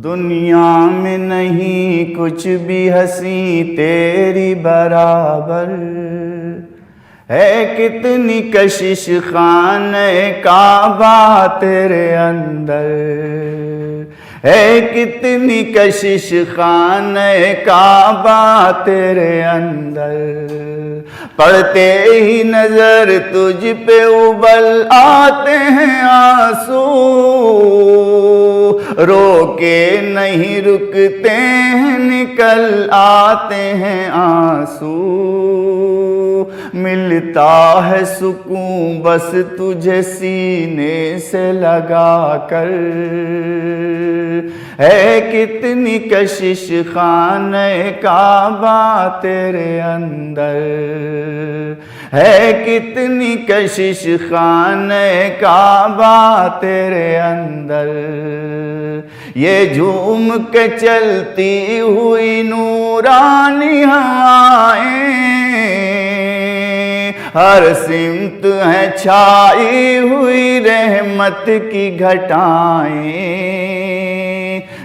दुनिया में नहीं कुछ भी हंसी तेरी बराबर है। कितनी कशिश खाने काबा तेरे अंदर है। कितनी कशिश खाने काबा तेरे अंदर। पढ़ते ही नजर तुझ पे उबल आते हैं आंसू। रोके नहीं रुकते हैं निकल आते हैं आंसू। मिलता है सुकून बस तुझे सीने से लगा कर है। कितनी कशिश खाने काबा तेरे अंदर है। कितनी कशिश खाने काबा तेरे अंदर। ये झूम के चलती हुई नूरानी हवाएं हर सिमत है छाई हुई रहमत की घटाएं।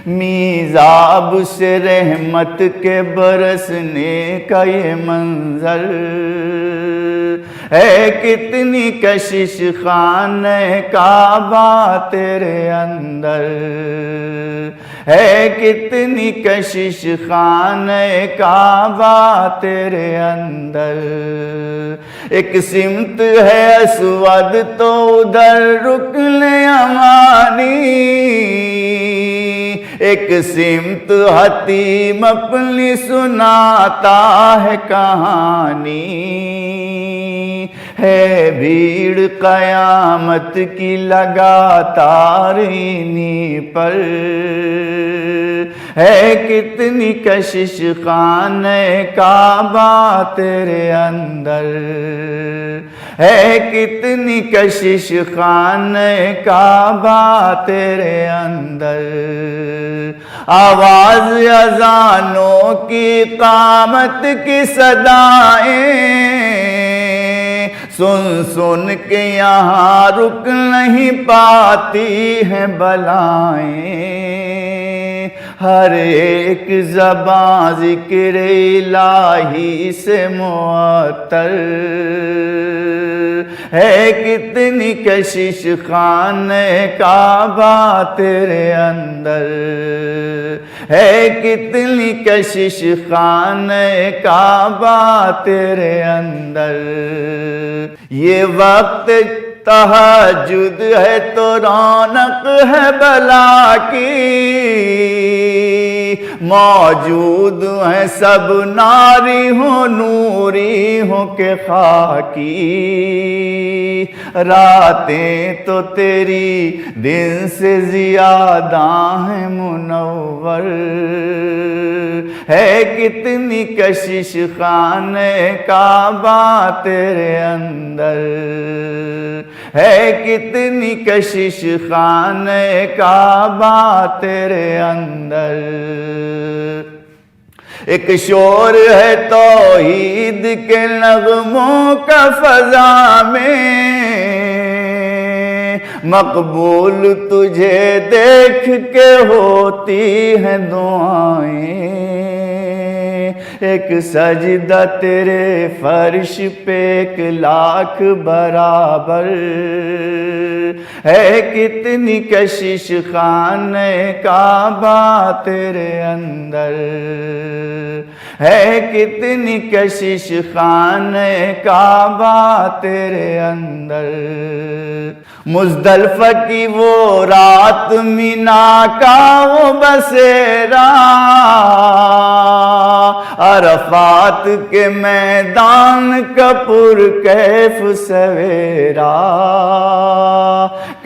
मीज़ाब से रहमत के बरसने का ये मंजर है। कितनी कशिश खाने काबा तेरे अंदर है। कितनी कशिश खाने काबा तेरे अंदर। एक सिमत है अस्वद तो उधर रुकने अमानी। एक सिमत हतीम अपनी सुनाता है कहानी। है भीड़ कयामत की लगातार इन्हीं पर है। कितनी कशिश खाने काबा तेरे अंदर है। कितनी कशिश खाने काबा तेरे अंदर। आवाज अजानों की कामत की सदाएं सुन सुन के यहाँ रुक नहीं पाती हैं बलाएं। हर एक ज़बां ज़िक्र इलाही से मुअत्तर है। कितनी कशिश खाने काबा तेरे अंदर है। कितनी कशिश खाने काबा तेरे अंदर। ये वक्त तहज्जुद है तो रौनक है भला की। मौजूद है सब नारी हो नूरी हो के खाकी। रातें तो तेरी दिन से ज्यादा है मुनव्वर है। कितनी कशिश खाने काबा तेरे अंदर है। कितनी कशिश खाने काबा तेरे अंदर। एक शोर है तौहीद के नगमों का फजा में। मकबूल तुझे देख के होती हैं दुआएं। एक सजदा तेरे फर्श पे 1,00,000 बराबर है। कितनी कशिश खाने काबा तेरे अंदर है। कितनी कशिश खाने काबा तेरे अंदर। मुज़दलिफ़ा की वो रात मीना का वो बसेरा। अरफात के मैदान का पुरकैफ सवेरा।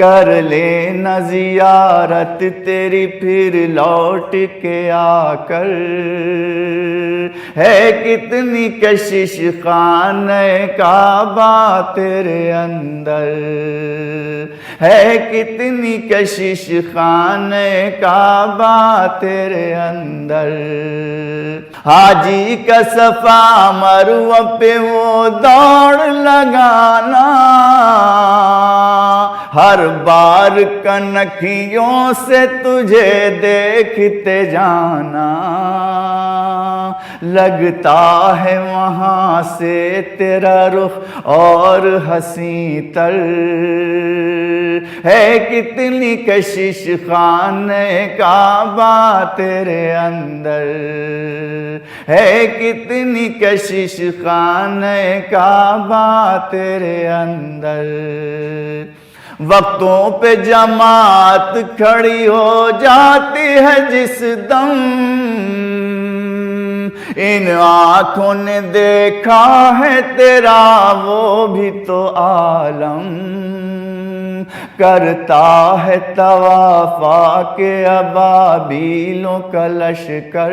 कर लेना ज़ियारत तेरी फिर लौट के आकर है। कितनी कशिश खाने काबा तेरे अंदर है। कितनी कशिश खाने काबा तेरे अंदर। हाजी का सफा मरवा पे वो दौड़ लगाना। हर बार कनखियों से तुझे देखते जाना, लगता है वहाँ से तेरा रुख और हंसी तर है। कितनी कशिश खाने काबा तेरे अंदर है, कितनी कशिश खाने काबा तेरे अंदर। वक्तों पे जमात खड़ी हो जाती है जिस दम, इन आँखों ने देखा है तेरा वो भी तो आलम, करता है तवाफा के अबाबीलों का लश्कर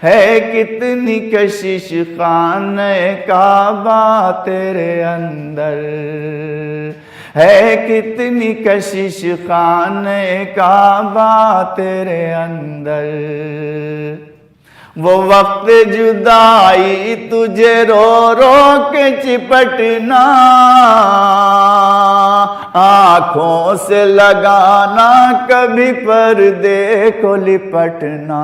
है। कितनी कशिश खाने काबा तेरे अंदर है, कितनी कशिश खाने काबा तेरे अंदर। वो वक्त जुदाई तुझे रो रो के चिपटना, आँखों से लगाना कभी पर्दे को लिपटना।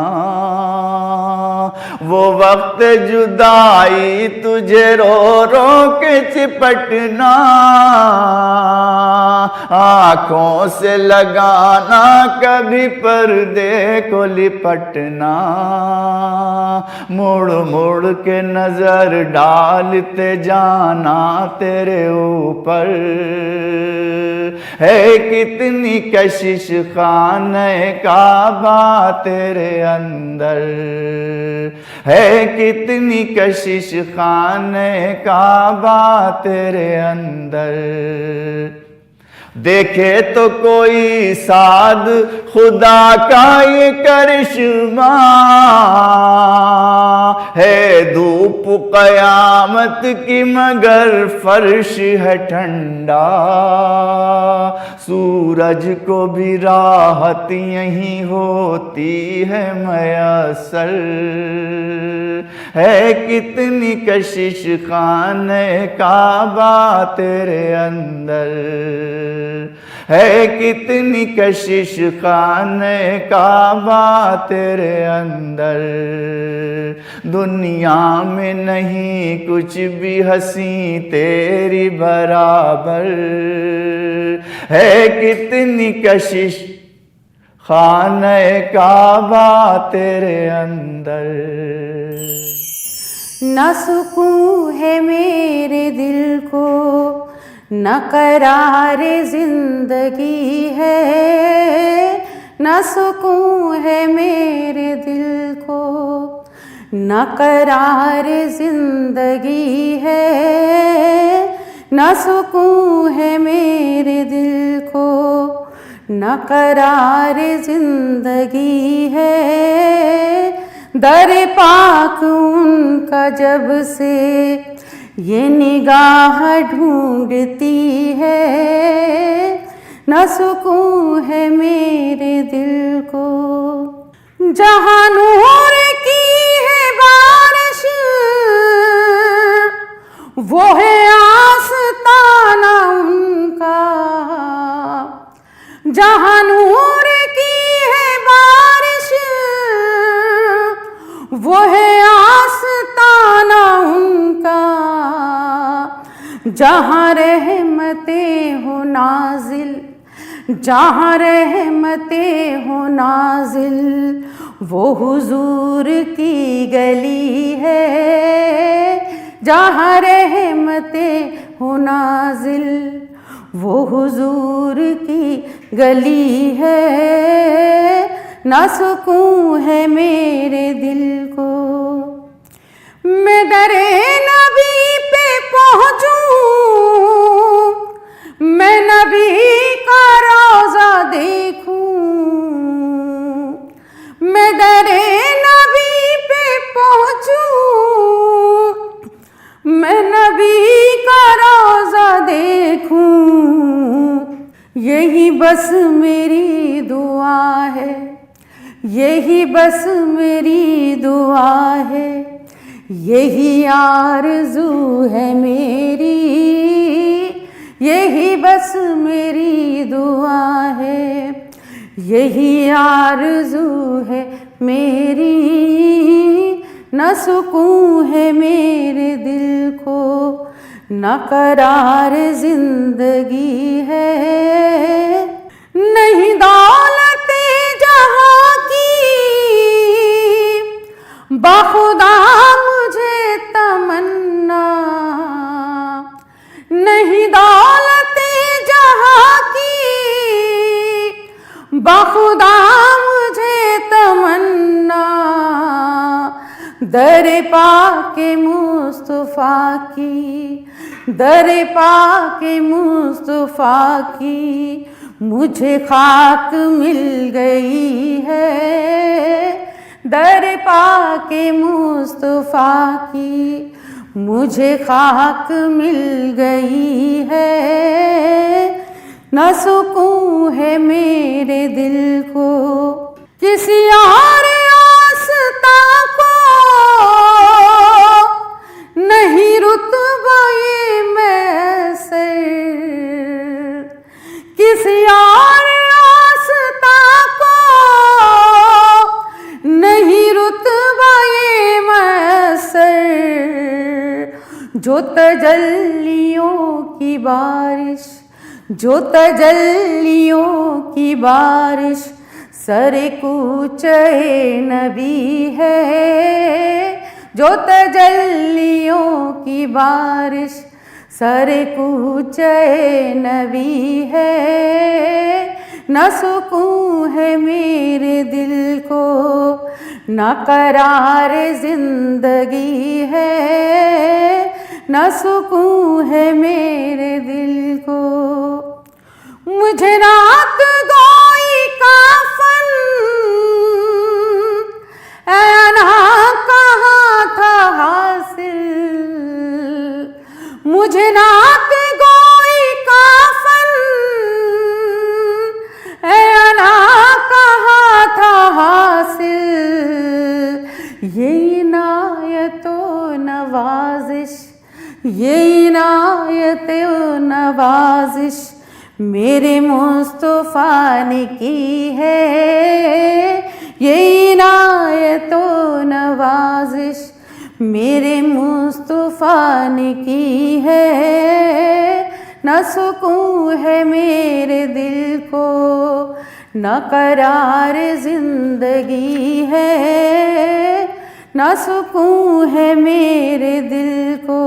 वो वक्त जुदाई तुझे रो रो के चिपटना, आँखों से लगाना कभी पर्दे को लिपटना। मुड़ मुड़ के नजर डालते जाना तेरे ऊपर है, कितनी कशिश खाने काबा तेरे अंदर है, कितनी कशिश खाने काबा तेरे अंदर। देखे तो कोई साध खुदा का ये करिश्मा है, धूप कयामत की मगर फर्श है ठंडा। सूरज को भी राहत यही होती है मयसर है, कितनी कशिश खाने काबा तेरे अंदर है, कितनी कशिश खाने काबा तेरे अंदर। दुनिया में नहीं कुछ भी हंसी तेरी बराबर है, कितनी कशिश खाने काबा तेरे अंदर। न सुकून है मेरे दिल को, न करार जिंदगी है, न सुकून है मेरे दिल को, न करार जिंदगी है, न सुकून है मेरे दिल को, न करार जिंदगी है। दर पाक उनका जब से ये निगाह ढूंढती है, न सुकून है मेरे दिल को। जहाँ नूर की है बारिश, वो है आस्ताना उनका। जहाँ नूर की है बारिश, वो है आस्ताना उनका। जहाँ रहमतें हो नाजिल, जहाँ रहमतें हो नाजिल, वो हुजूर की गली है। जहाँ रहमतें हो नाजिल, वो हुजूर की गली है। ना सुकून है मेरे दिल को, मैं दरे नबी पे पहुँचूं, मैं नबी का रोज़ा देखूं। मैं दरे नबी पे पहुँचूं, मैं नबी का रोज़ा देखूं। यही बस मेरी दुआ है, यही बस मेरी दुआ है, यही आरज़ू है मेरी यही बस मेरी दुआ है, यही आरज़ू है मेरी, न सुकून है मेरे दिल को, न करार जिंदगी है। नहीं दौलते जहाँ की बाखुदा मुझे तमन्ना, नहीं दौलते जहाँ की बाखुदा मुझे तमन्ना, दर पाके मुस्तफ़ा की, दर पाके मुस्तफ़ा की मुझे खाक मिल गई है, दर पाके मुस्तफ़ा की मुझे खाक मिल गई है। न सुकून है मेरे दिल को किसी और आस्था को, नहीं रुतबा ये मैसर, किसी और आस्था को नहीं रुतबा ये मैसर, जो तजल्लियों की बारिश, जो तजल्लियों की बारिश सरे कूचे नबी है, जो तजल्लियों की बारिश सरे कूचे नबी है। न सुकून है मेरे दिल को, न करार जिंदगी है, न सुकून है मेरे दिल को। मुझे रात गोई का फन ऐना कहाँ था हासिल, मुझे रात गोई का फन ऐना कहाँ था हासिल, ये इनायतो नवाजिश, ये इनायतो नवाजिश मेरे मुस्तफ़ा ने की है, ये इनायतो नवाजिश मेरे मुस्तफ़ा ने की है। न सुकून है मेरे दिल को, न करार जिंदगी है, न सुकून है मेरे दिल को।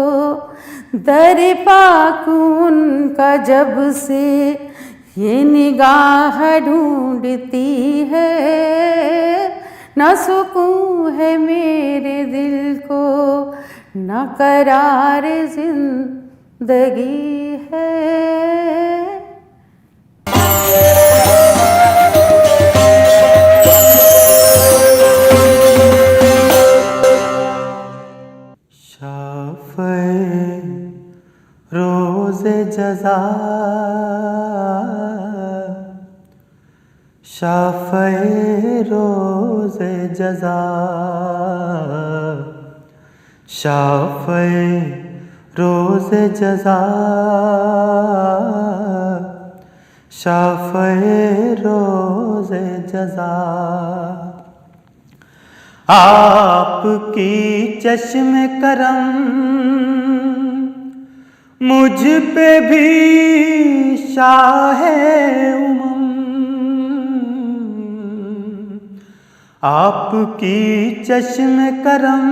दर पाक उनका जब से ये निगाह ढूंढती है, न सुकून है मेरे दिल को, न करार जिंदगी है। रोज़े जज़ा, शाफ़े रोज़े जज़ा, शाफ़े रोज़े जज़ा, शाफ़े रोज़े जज़ा। आपकी चश्म करम मुझ पे भी शाहे उमम, आपकी चश्म करम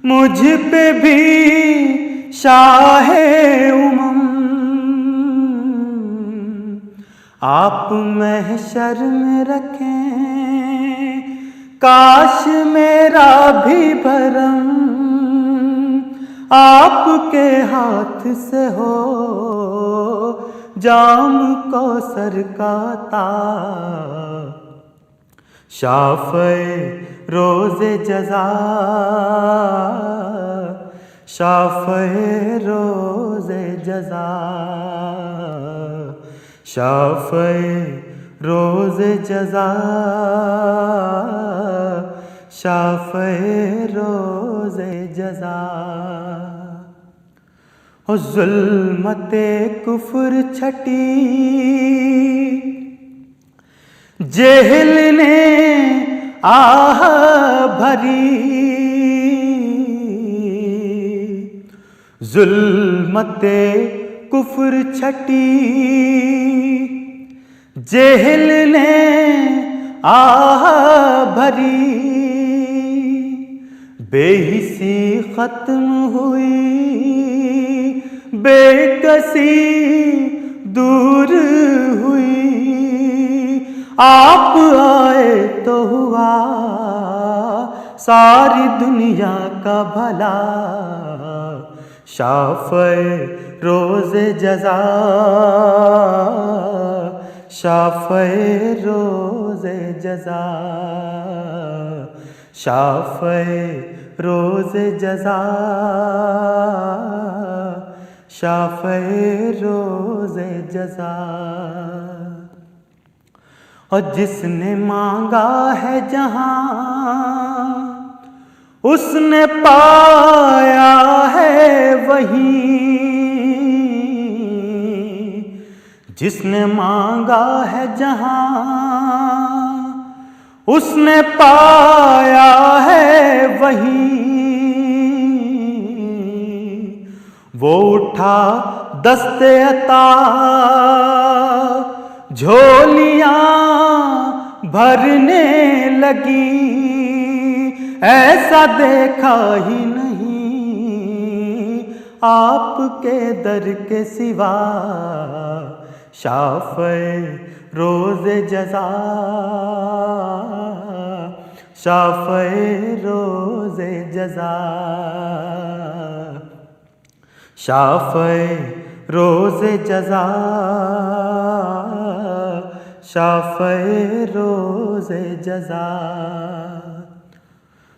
मुझ पे भी शाहे उमम। आप महशर में रखें काश मेरा भी भरम, आपके हाथ से हो जाम कौसर का ताज। शाफ़े रोज़े जज़ा, शाफ़े रोज़े जज़ा, शाफ़े रोज़े जज़ा, शाफ़े रोज़े जज़ा। ओ जुल्मते कुफ्र छटी जेहल ने आह भरी, जुल्मते कुफ्र छटी जेहल ने आह भरी, बेहिसी खत्म हुई बेकसी दूर हुई, आप आए तो हुआ सारी दुनिया का भला, शाफ़े रोज़े जज़ा, शाफ़े रोज़े जज़ा, शाफ़े रोज़े जज़ा, शाफ़े रोज़े जज़ा। और जिसने मांगा है जहां उसने पाया है वहीं, जिसने मांगा है जहां उसने पाया है वहीं, वो उठा दस्ते अता झोलियां भरने लगी, ऐसा देखा ही नहीं आपके दर के सिवा, शाफ़े रोज़े जज़ा, शाफ़े रोज़े जज़ा, शाफ़े रोज़े जज़ा, शाफ़े रोज़े जज़ा।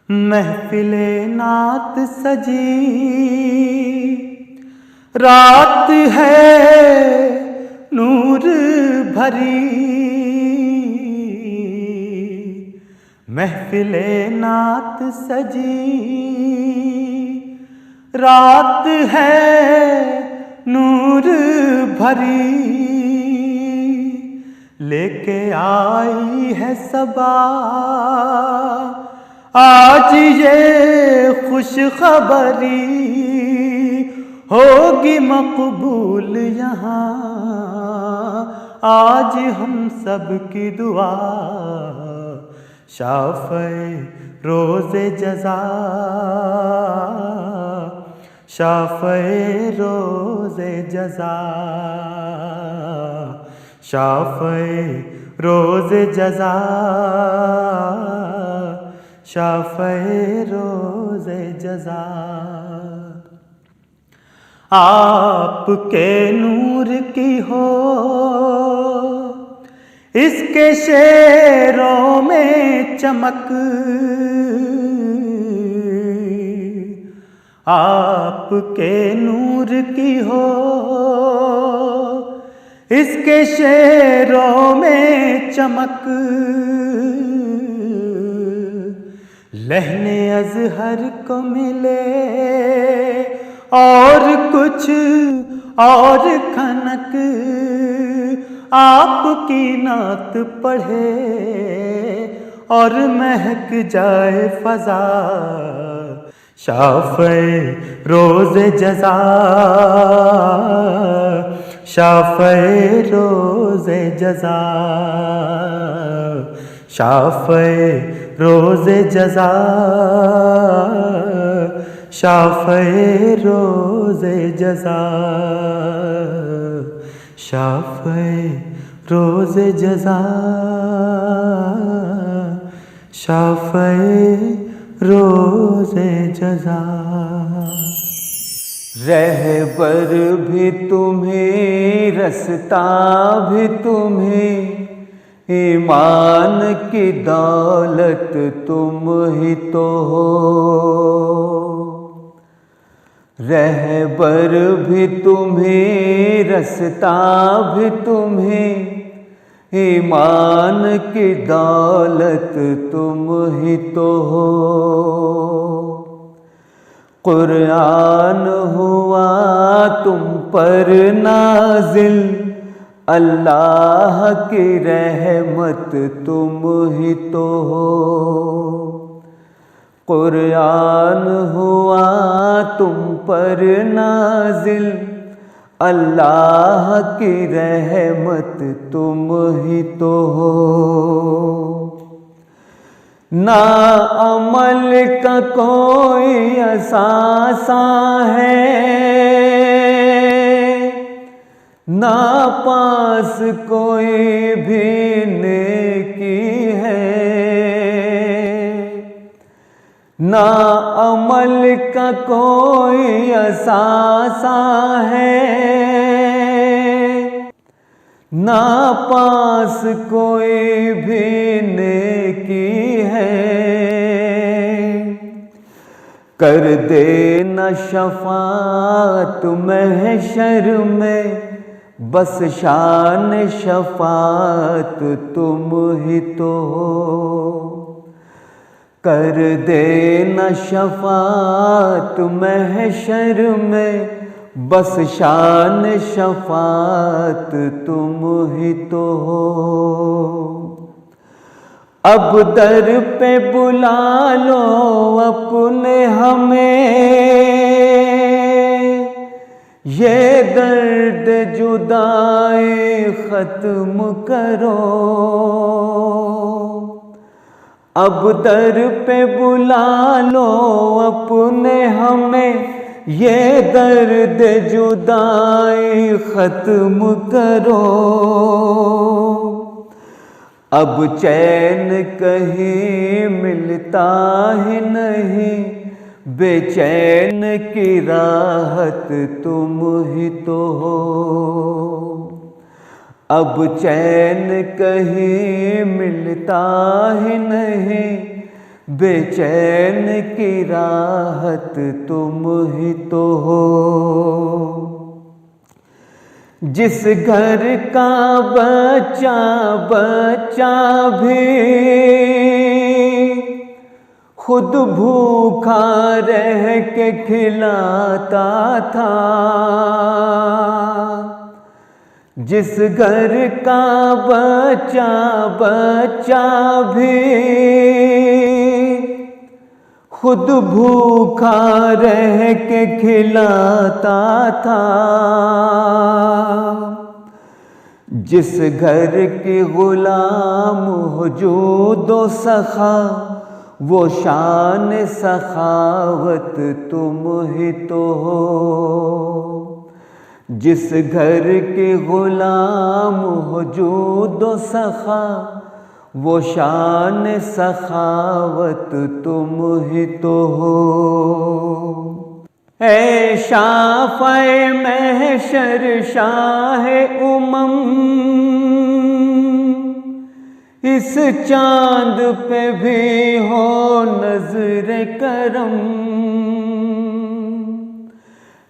महफ़िले नात सजी रात है नूर भरी, महफ़िले नात सजी रात है नूर भरी, लेके आई है सबा आज ये खुश खबरी, होगी मकबूल यहाँ आज हम सब की दुआ, शाफ़े रोज़े जज़ा, शाफ़े रोज़े जज़ा, शाफ़े रोज़े जज़ा, शाफ़े रोज़े जज़ा। आपके नूर की हो इसके शेरों में चमक, आपके नूर की हो इसके शेरों में चमक, लहने अज़हर को मिले और कुछ और खनक, आपकी नात पढ़े और महक जाए फ़ज़ा, शाफ़े रोज़े जज़ा, शाफ़े रोज़े जज़ा, शाफ़े रोज़े जज़ा, शाफ़े रोज़े जज़ा, शाफ़े रोज़े जज़ा, शाफ़े रोज़े जज़ा। रहबर भी तुम्हें, रास्ता भी तुम्हें, ईमान की दौलत तुम ही तो हो। रहबर भी तुम्हें, रास्ता भी तुम्हें, ईमान की दौलत तुम ही तो हो। कुरान हुआ तुम पर नाजिल, अल्लाह की रहमत तुम ही तो हो। कुरान हुआ तुम पर नाजिल, अल्लाह की रहमत तुम ही तो हो। ना अमल का कोई असासा है, ना पास कोई भी नेकी है। ना अमल का कोई असासा है, ना पास कोई भी नेकी है। कर दे न शफात महशर में, बस शान शफात तुम ही तो हो। कर दे न शफात महशर में, बस शान शफात तुम ही तो हो। अब दर पे बुला लो अपने हमें, ये दर्द जुदाई खत्म करो। अब दर पे बुला लो अपने हमें, ये दर्द जुदाई खत्म करो। अब चैन कहीं मिलता ही नहीं, बेचैन की राहत तुम ही तो हो। अब चैन कहीं मिलता ही नहीं, बेचैन की राहत तुम ही तो हो। जिस घर का बच्चा बच्चा भी खुद भूखा रह के खिलाता था, जिस घर का बच्चा बच्चा भी खुद भूखा रह के खिलाता था, जिस घर की गुलाम हुजूदो सखा, वो शान सखावत तुम ही तो हो। जिस घर की गुलाम हुजूदो सखा, वो शान सखावत तुम ही तो हो। ऐ शाफ़े महशर शाह उमम, इस चांद पे भी हो नज़र करम।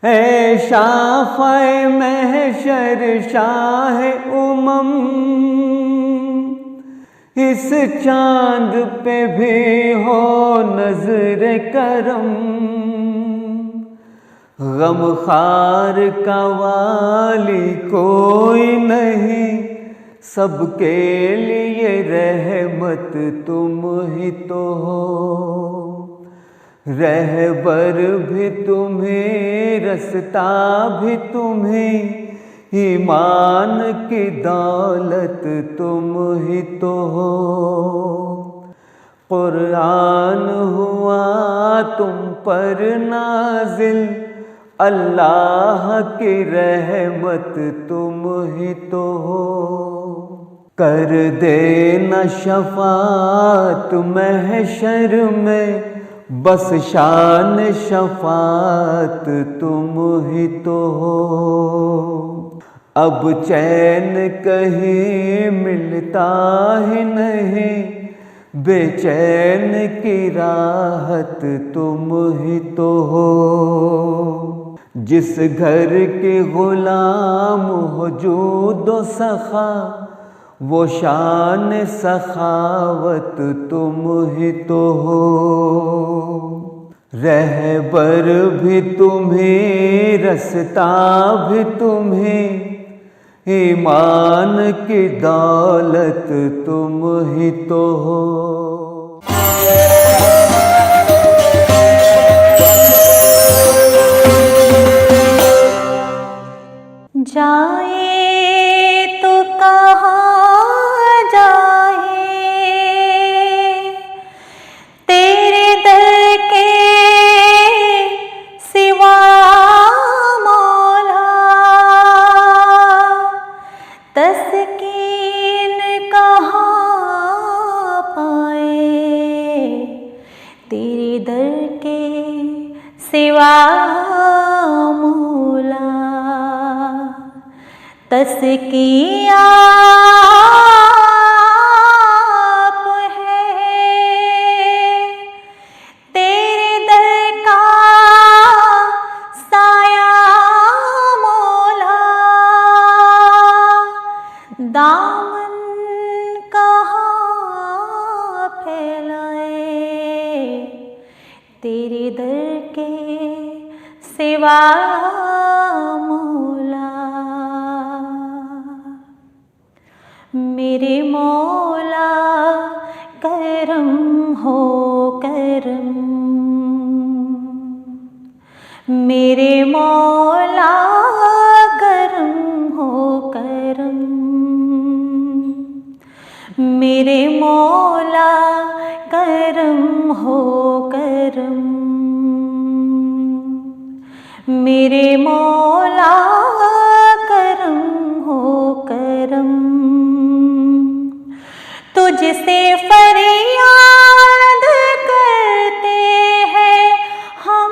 ऐ शाफ़े महशर शाह उमम, इस चांद पे भी हो नज़र करम। गमखार का वाली कोई नहीं, सबके लिए रहमत तुम ही तो हो। रहबर भी तुम्हें, रास्ता भी तुम्हें, ईमान की दौलत तुम ही तो हो। कुरान हुआ तुम पर नाजिल, अल्लाह की रहमत तुम ही तो हो। कर दे न शफात महशर में, बस शान शफात तुम ही तो हो। अब चैन कहीं मिलता ही नहीं, बेचैन की राहत तुम ही तो हो। जिस घर के गुलाम हुजूदो सखा, वो शान सखावत तुम ही तो हो। रहबर भी तुम्हें, रास्ता भी तुम्हें, ईमान की दौलत तुम ही तो हो। जाए तो कहाँ जाए, तेरे दर के सिवा मौला, तस्कीन कहाँ पाए, तेरे दर के सिवा मौला, तस्कीन आप है, तेरे दर का साया मौला, दामन कहाँ फैलाए, तेरे दर के सिवा मौला। मेरे मौला करम हो करम, मेरे मौला करम हो करम, मेरे मौला करम हो करम, मेरे मौला करम हो करम। तुझसे फरियाद करते हैं हम,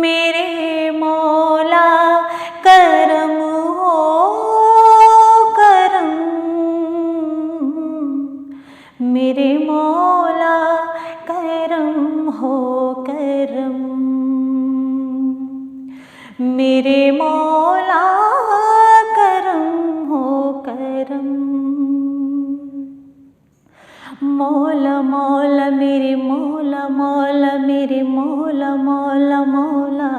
मेरे मौला करम हो करम, मेरे मौला करम हो करम, मेरे मौला करम हो करम। मौला मौला मेरे मौला मौला मेरे मौला मौला मौला,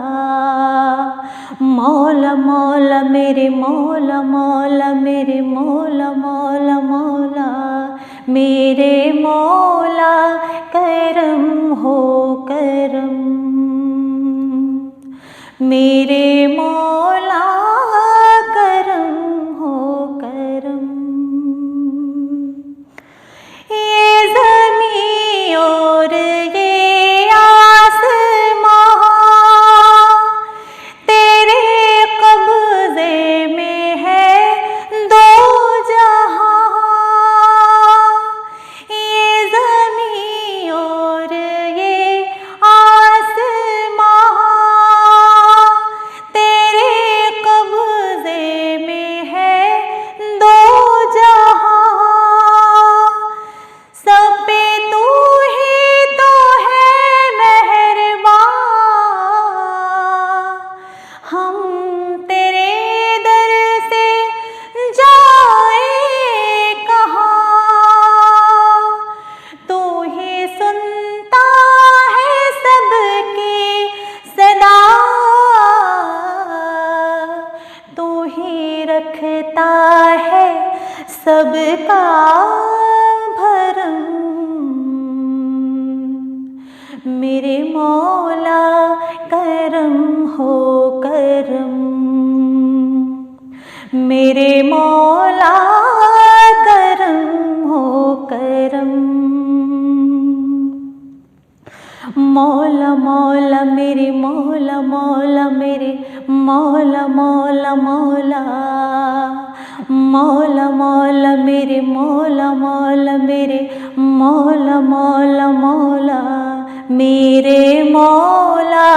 मौला मौला मेरे मौला मौला मेरे मौला मौला मौला, मेरे मौला करम हो करम, मेरे मौला करम हो करम। ये ज़मीं और ये आसमां तेरे कब्ज़े में है दो जहां, ये ज़मीं और ये आसमां तेरे कब्ज़े में है दो जहां, सब पे तू ही तो है मेहरबान, हम तेरे दर से जाए कहाँ, तू ही सुनता है सबकी सदा, तू ही रखता है सबका भरम, मेरे मौला करम हो करम, मेरे मौला करम हो करम। मौला मौला मेरे मौला मौला मेरे मौला मौला मौला, मौला मौला मेरे मौला मौला मेरे मौला मौला मौला, मेरे मौला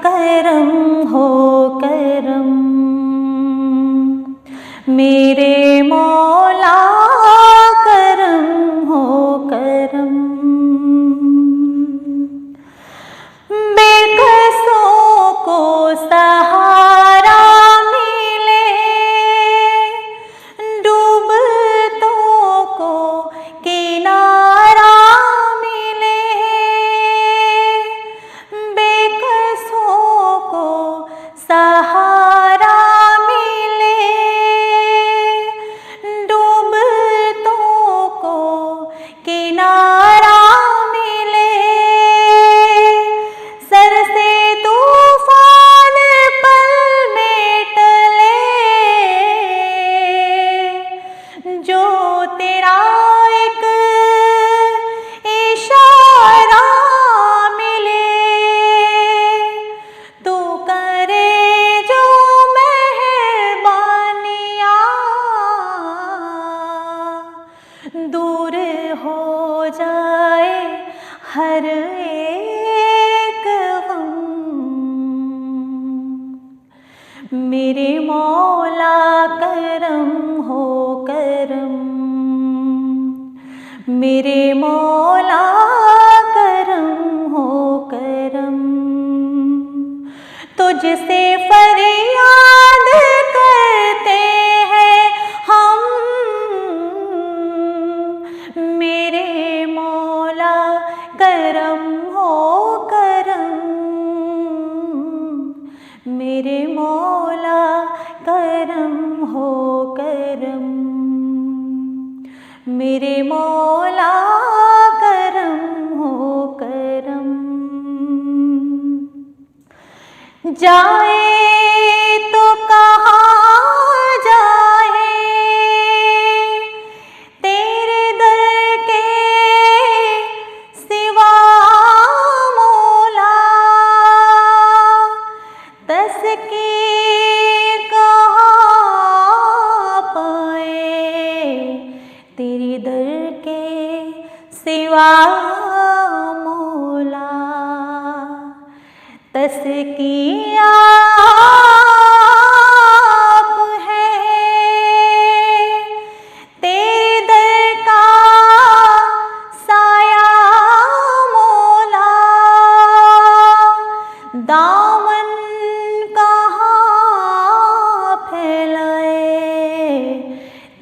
करम हो करम, मेरे मौला करम हो करम। बेकसों को सहारा मिले, डूबतों को किनारा मिले, मेरे मौला करम हो करम, मेरे मौला करम हो करम। तुझसे फरियाद करते हैं हम, मेरे मौला करम हो करम, मेरे मौला करम हो करम, मेरे मौला करम हो करम। जाए तो कहाँ जाए तेरे दर के सिवा मौला, तस्कीर कहाँ पाए तेरे दर के सिवा मौला, तस्कीर आप है तेरे दर का साया मौला, दामन कहाँ फैलाए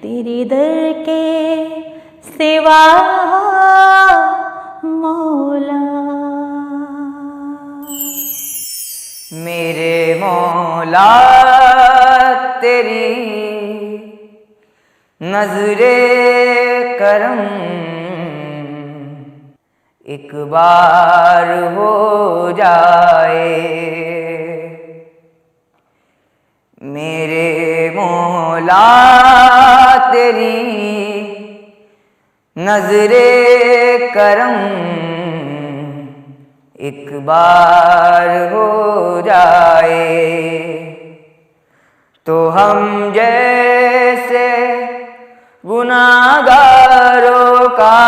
तेरे दर के सिवा मौला। मेरे मौला तेरी नजरे करम एक बार हो जाए, मेरे मौला तेरी नजरे करम एक बार हो जाए, तो हम जैसे गुनाहगारों का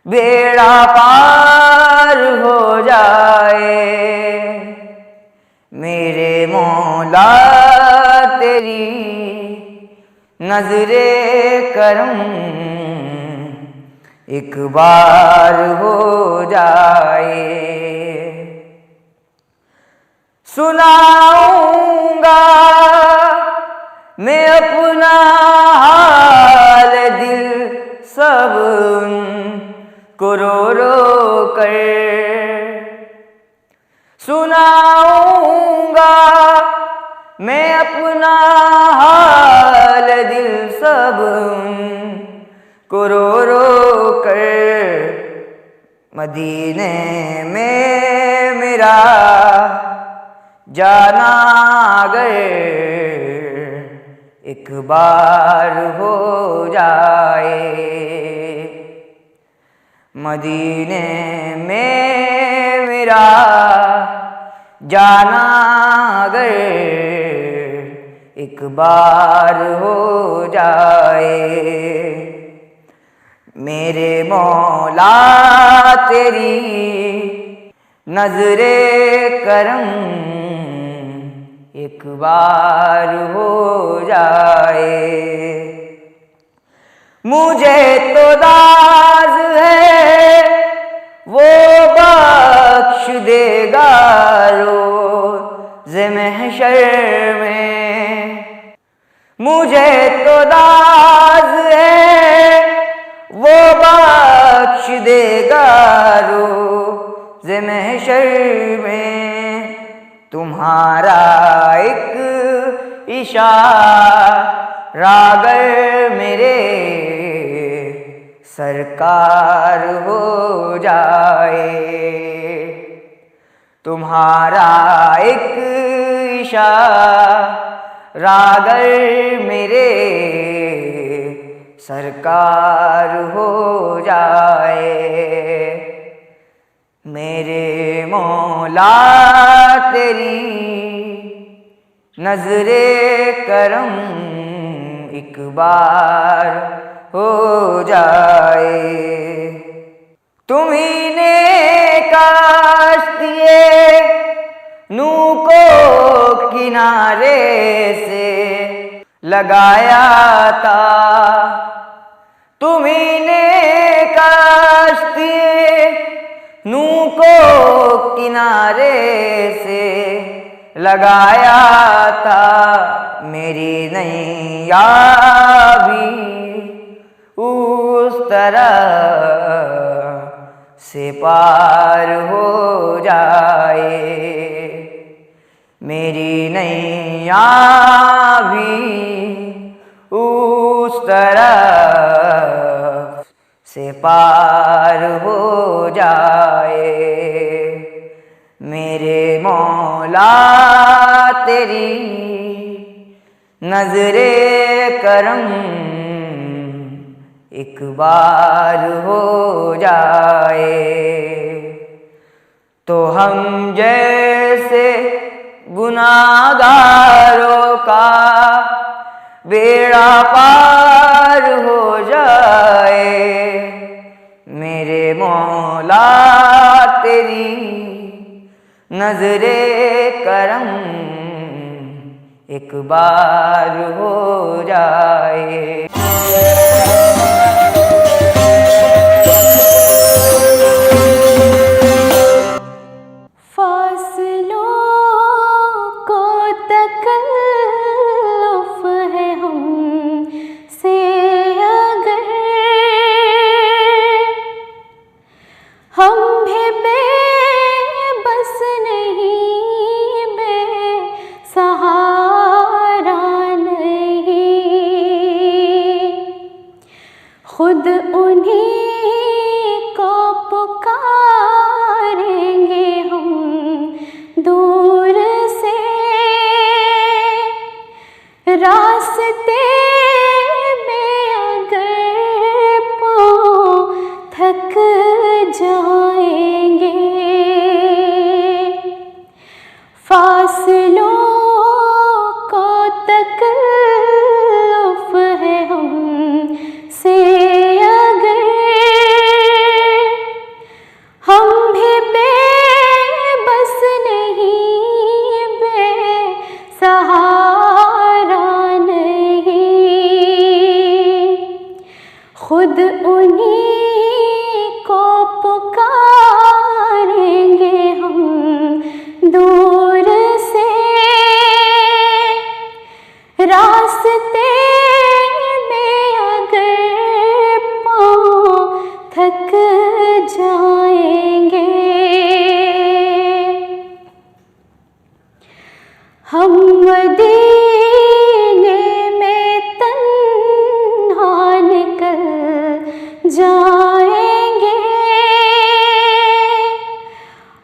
बेड़ा पार हो जाए। मेरे मौला तेरी नजरे करम एक बार हो जाए। सुनाऊंगा मैं अपना हाल दिल सब को रो रो कर, सुनाऊंगा मैं अपना हाल दिल सब को रो रो कर। मदीने में मेरा जाना अगर एक बार हो जाए, मदीने में मेरा जाना अगर एक बार हो जाए। मेरे मौला तेरी नजरे करम एक बार हो जाए। मुझे तो दाज है वो बख्श देगा रोज़ महशर में, मुझे तो दाज है वो बख्श देगा रोज़ महशर में। तुम्हारा एक इशारा अगर मेरे सरकार हो जाए, तुम्हारा एक इशारा अगर मेरे सरकार हो जाए। मेरे मौला तेरी नजरे करम एक बार हो जाए। तुम्ही ने काश दिए नू को किनारे से लगाया था, तुम्ही ने कश्ती नूह को किनारे से लगाया था, मेरी नैया भी उस तरह से पार हो जाए, मेरी नैया भी उस तरह से पार हो जाए, मेरे मौला तेरी नजरे करम एक बार हो जाए, तो हम जैसे गुनाहगारों का बेड़ा पार हो जाए, मेरे मौला तेरी नजरे करम एक बार हो जाए। फासलों को तकल्लुफ़ है हमसे अगर, हम भी बेबस नहीं, बेसहारा नहीं, खुद उन्हीं को पुकारेंगे हम दूर से, रास्ते में अगर पाँव थक जाएंगे, फासलों को तकल्लुफ़ है हमसे अगर, हम भी बेबस नहीं, बेसहारा नहीं, खुद उन्हीं को पुकारेंगे हम दूर से, रास्ते में अगर पाँव थक जाएंगे, हम मदीने में तन्हा निकल जाएंगे,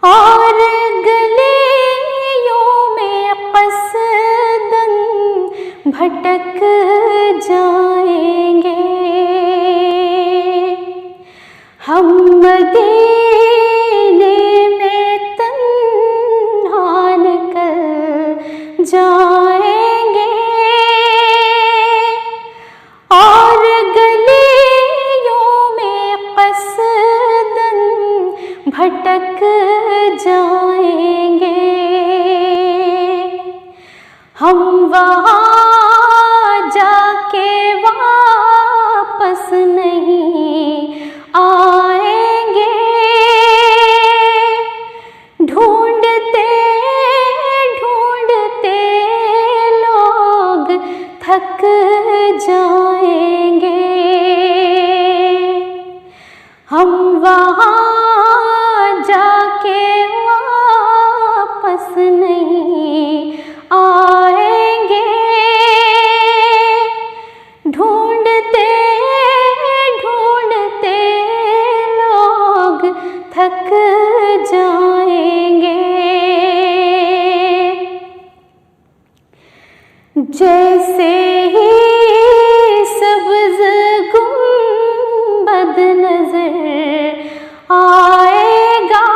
और गलियों में क़स्दन भटक जाएंगे, हम मदीने में तन्हा निकल जाएंगे, और गलियों में क़स्दन भटक जाएंगे, हम वहाँ जाके वापस नहीं आएंगे, ढूंढते ढूंढते लोग थक जाएंगे, हम वहाँ जाके वापस नहीं आएंगे, ढूंढते ढूंढते लोग थक जाएंगे, जैसे ही सब्ज़ गुंबद नजर आएगा,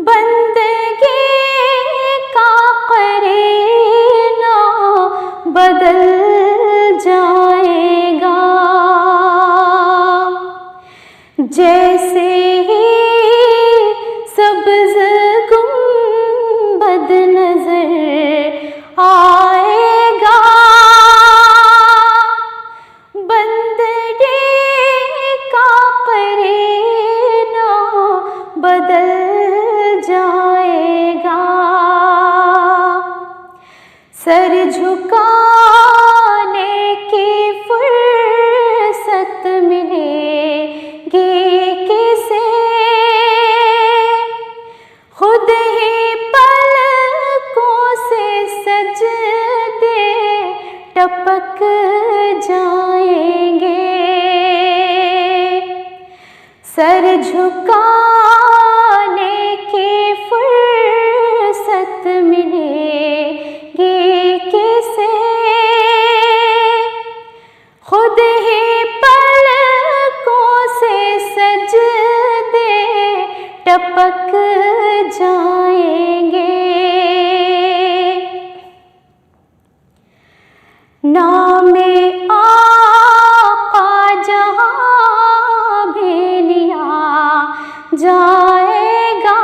बंदगी का करीना बदल जाएगा, जैसे ही सब्ज़ गुंबद सर झुकाने की फुर्सत मिलेगी किसे, खुद ही पलकों से सजदे टपक जाएंगे। सर झुकाने की फुर्सत मिलेगी किसे, खुद ही पलकों से सजदे टपक जाएंगे। नामे आका जहाँ भी लिया जाएगा,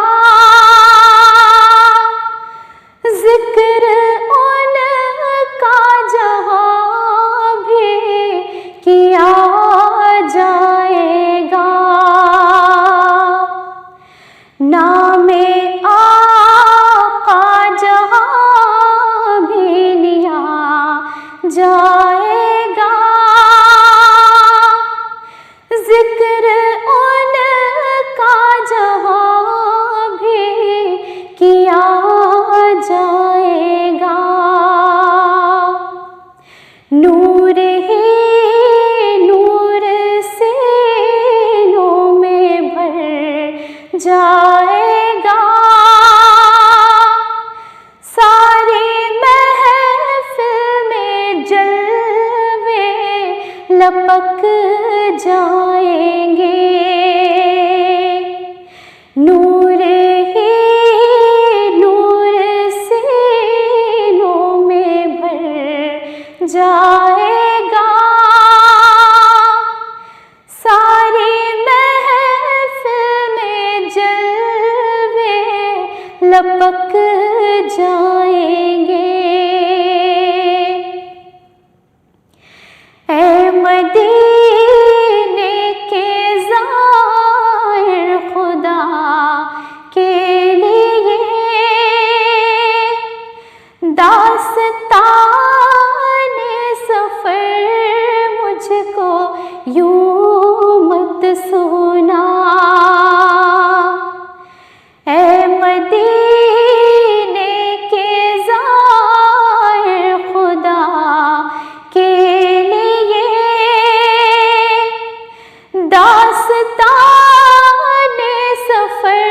जिक्र उनका जहाँ भी किया जाएगा। नामे आका जहाँ भी लिया जाएगा, जिक्र उनका जहाँ भी किया जाएगा। नूर ही नूर सीनों में भर जाएगा, सारी महफिल में जलवे लपक जाएंगे। नूर ही नूर सीनों में भर जाएगा, सारी महफिल में जलवे लपक जाएंगे। ऐ मदीने के ज़ाहिर खुदा के लिए दास्ताने सफ़र मुझको यूं मत सुना। ऐ मदीने के ज़ाहिर खुदा के लिए दास्ताने सफ़र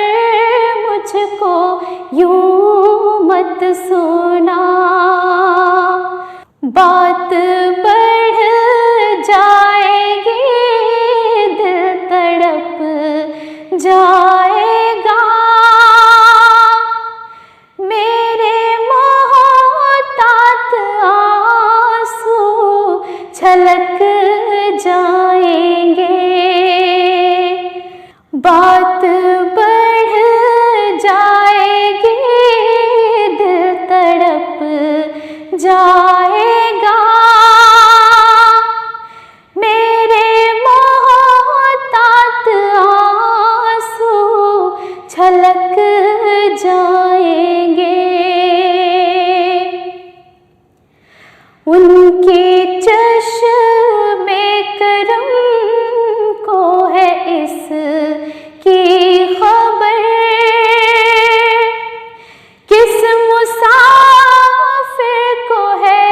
मुझको यूं मत सुना। बात बढ़ जाएगी, दिल तड़प जाएगा, मेरे मोहतात आंसू छलक जाएंगे। बात बढ़ जाएगी, दिल तड़प जाएगा, मेरे मोहतात आंसू छलक जाएंगे। उनके चश्मे करम को है इसकी खबर, किस मुसाफिर को है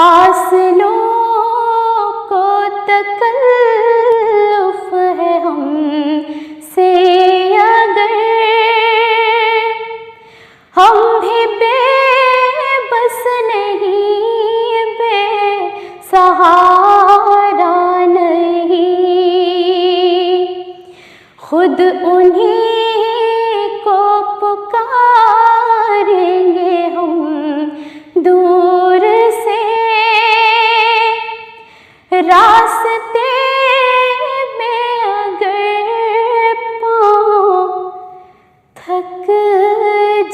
फासलों को तकल्लुफ़ है हमसे अगर, हम भी बेबस नहीं, बेसहारा नहीं, खुद उन्हीं को पुकारेंगे हम दूर से, रास्ते में अगर पाँव थक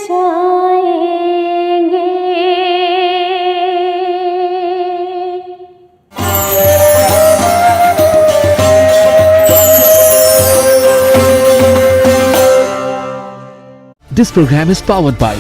जाएंगे। This program is powered by